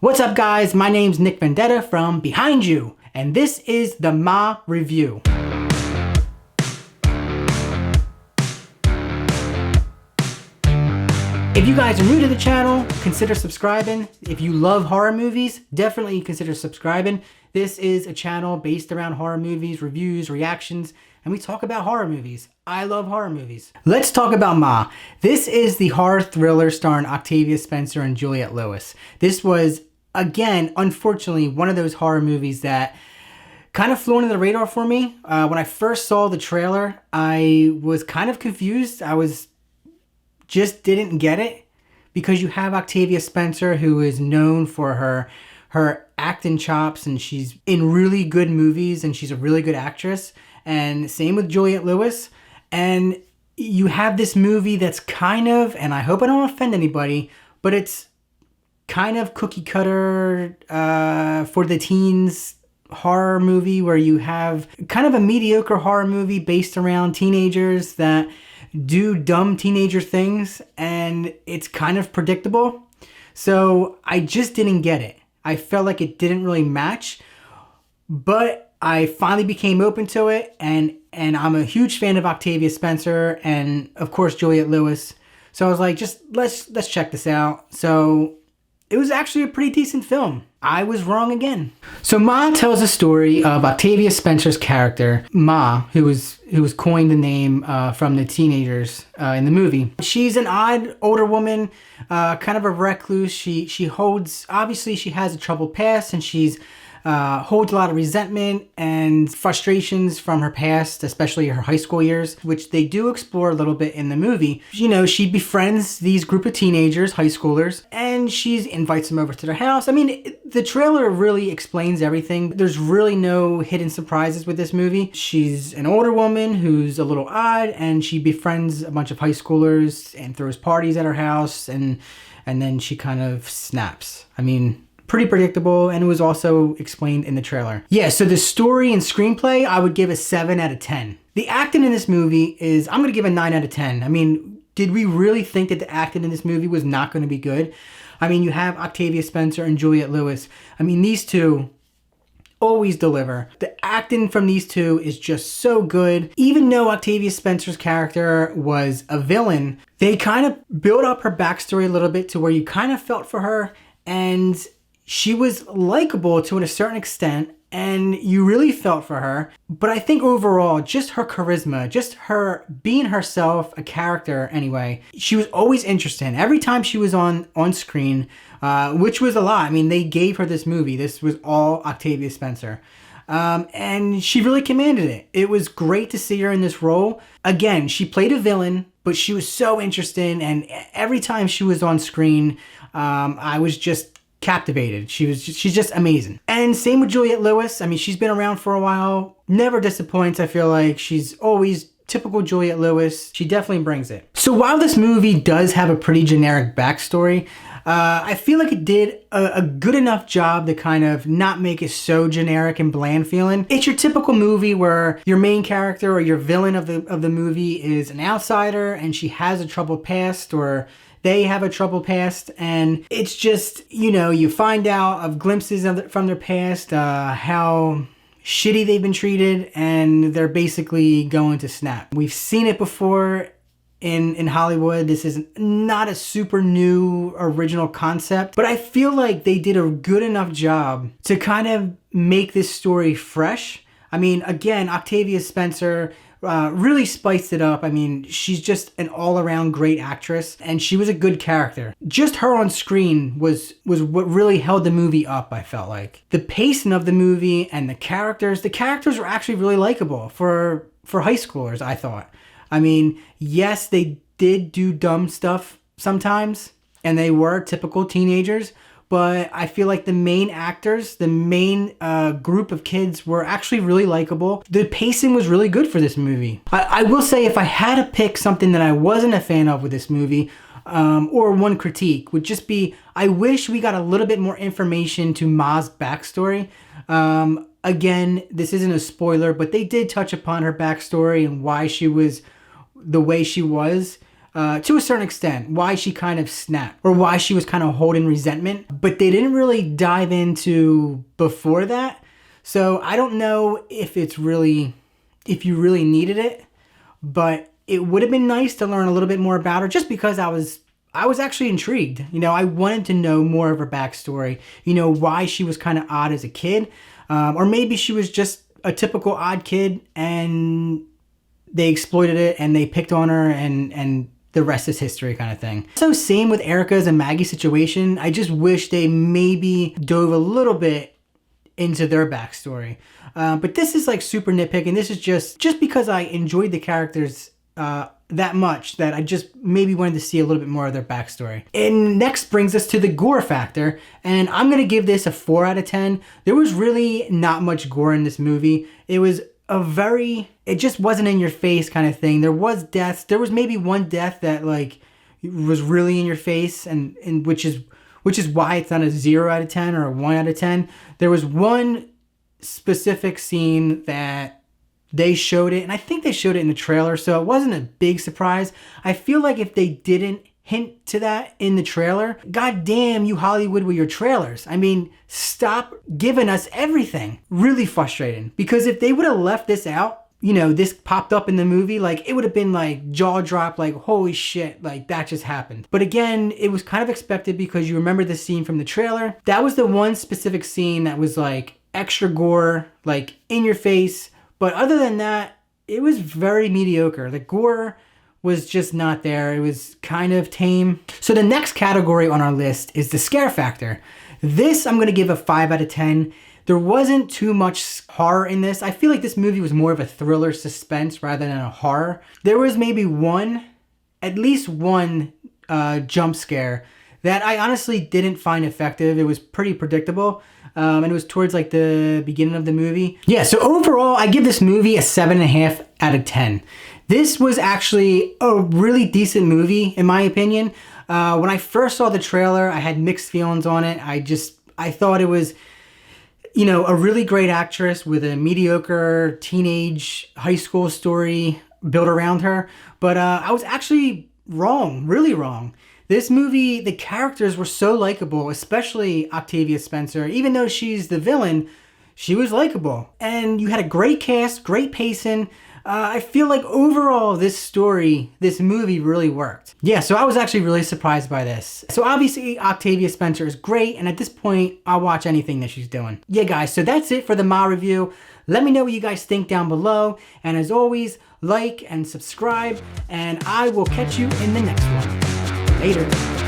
What's up guys, my name's Nick Vendetta from Behind You, and this is the Ma Review. If you guys are new to the channel, consider subscribing. If you love horror movies, definitely consider subscribing. This is a channel based around horror movies, reviews, reactions, and we talk about horror movies. I love horror movies. Let's talk about Ma. This is the horror thriller starring Octavia Spencer and Juliette Lewis. This was, again, unfortunately, one of those horror movies that kind of flew under the radar for me. When I first saw the trailer, I was kind of confused. Just didn't get it, because you have Octavia Spencer, who is known for her acting chops, and she's in really good movies, and she's a really good actress. And same with Juliette Lewis. And you have this movie that's kind of, and I hope I don't offend anybody, but it's kind of cookie cutter for the teens horror movie, where you have kind of a mediocre horror movie based around teenagers that do dumb teenager things, and it's kind of predictable. So I just didn't get it. I felt like it didn't really match, but I finally became open to it, and I'm a huge fan of Octavia Spencer and of course Juliette Lewis. So I was like, just let's check this out. So it was actually a pretty decent film. I was wrong again. So Ma tells the story of Octavia Spencer's character, Ma, who was coined the name from the teenagers in the movie. She's an odd older woman, kind of a recluse. She holds, obviously she has a troubled past, and she's holds a lot of resentment and frustrations from her past, especially her high school years, which they do explore a little bit in the movie. You know, she befriends these group of teenagers, high schoolers, and she invites them over to their house. I mean, the trailer really explains everything. There's really no hidden surprises with this movie. She's an older woman who's a little odd, and she befriends a bunch of high schoolers and throws parties at her house, and then she kind of snaps. I mean, pretty predictable, and it was also explained in the trailer. Yeah, so the story and screenplay, I would give a 7 out of 10. The acting in this movie is, I'm gonna give a 9 out of 10. I mean, did we really think that the acting in this movie was not gonna be good? I mean, you have Octavia Spencer and Juliette Lewis. I mean, these two always deliver. The acting from these two is just so good. Even though Octavia Spencer's character was a villain, they kind of built up her backstory a little bit to where you kind of felt for her, and she was likable to a certain extent, and you really felt for her. But I think overall, just her charisma, just her being herself, a character anyway, she was always interesting. Every time she was on screen, which was a lot. I mean, they gave her this movie. This was all Octavia Spencer. And she really commanded it. It was great to see her in this role. Again, she played a villain, but she was so interesting, and every time she was on screen, I was just captivated. She's just amazing. And same with Juliette Lewis. I mean, she's been around for a while, never disappoints. I feel like she's always typical Juliette Lewis. She definitely brings it. So while this movie does have a pretty generic backstory, I feel like it did a good enough job to kind of not make it so generic and bland feeling. It's your typical movie where your main character or your villain of the movie is an outsider, and she has a troubled past, or they have a troubled past, and it's just, you know, you find out of glimpses from their past, how shitty they've been treated, and they're basically going to snap. We've seen it before in Hollywood. This is not a super new original concept, but I feel like they did a good enough job to kind of make this story fresh. I mean, again, Octavia Spencer really spiced it up. I mean, she's just an all-around great actress, and she was a good character. Just her on screen was what really held the movie up, I felt like. The pacing of the movie and the characters were actually really likable for high schoolers, I thought. I mean, yes, they did do dumb stuff sometimes, and they were typical teenagers, but I feel like the main actors, the main group of kids were actually really likable. The pacing was really good for this movie. I will say, if I had to pick something that I wasn't a fan of with this movie, or one critique, would just be, I wish we got a little bit more information to Ma's backstory. Again, this isn't a spoiler, but they did touch upon her backstory and why she was the way she was. to a certain extent, why she kind of snapped or why she was kind of holding resentment, but they didn't really dive into before that. So I don't know if you really needed it, but it would have been nice to learn a little bit more about her just because I was actually intrigued. You know, I wanted to know more of her backstory, you know, why she was kind of odd as a kid, or maybe she was just a typical odd kid and they exploited it and they picked on her and the rest is history kind of thing. So same with Erica's and Maggie's situation. I just wish they maybe dove a little bit into their backstory. But this is like super nitpicking. This is just because I enjoyed the characters that much that I just maybe wanted to see a little bit more of their backstory. And next brings us to the gore factor. And I'm going to give this a 4 out of 10. There was really not much gore in this movie. It was it just wasn't in your face kind of thing. There was deaths. There was maybe one death that like was really in your face and which is why it's not a 0 out of 10 or a 1 out of 10. There was one specific scene that they showed it, and I think they showed it in the trailer, so it wasn't a big surprise. I feel like if they didn't hint to that in the trailer, god damn you Hollywood with your trailers. I mean, stop giving us everything. Really frustrating. Because if they would have left this out, you know, this popped up in the movie, like it would have been like jaw drop, like holy shit, like that just happened. But again, it was kind of expected because you remember the scene from the trailer. That was the one specific scene that was like extra gore, like in your face. But other than that, it was very mediocre. The gore was just not there. It was kind of tame. So the next category on our list is the scare factor. This I'm gonna give a 5 out of 10. There wasn't too much horror in this. I feel like this movie was more of a thriller suspense rather than a horror. There was maybe at least one jump scare that I honestly didn't find effective. It was pretty predictable. And it was towards like the beginning of the movie. Yeah, so overall, I give this movie a 7.5 out of 10. This was actually a really decent movie, in my opinion. When I first saw the trailer, I had mixed feelings on it. I thought it was, you know, a really great actress with a mediocre teenage high school story built around her. But I was actually wrong, really wrong. This movie, the characters were so likable, especially Octavia Spencer. Even though she's the villain, she was likable. And you had a great cast, great pacing. I feel like overall this movie really worked. Yeah, so I was actually really surprised by this. So obviously Octavia Spencer is great, and at this point, I'll watch anything that she's doing. Yeah guys, so that's it for the Ma review. Let me know what you guys think down below. And as always, like and subscribe, and I will catch you in the next one. Later.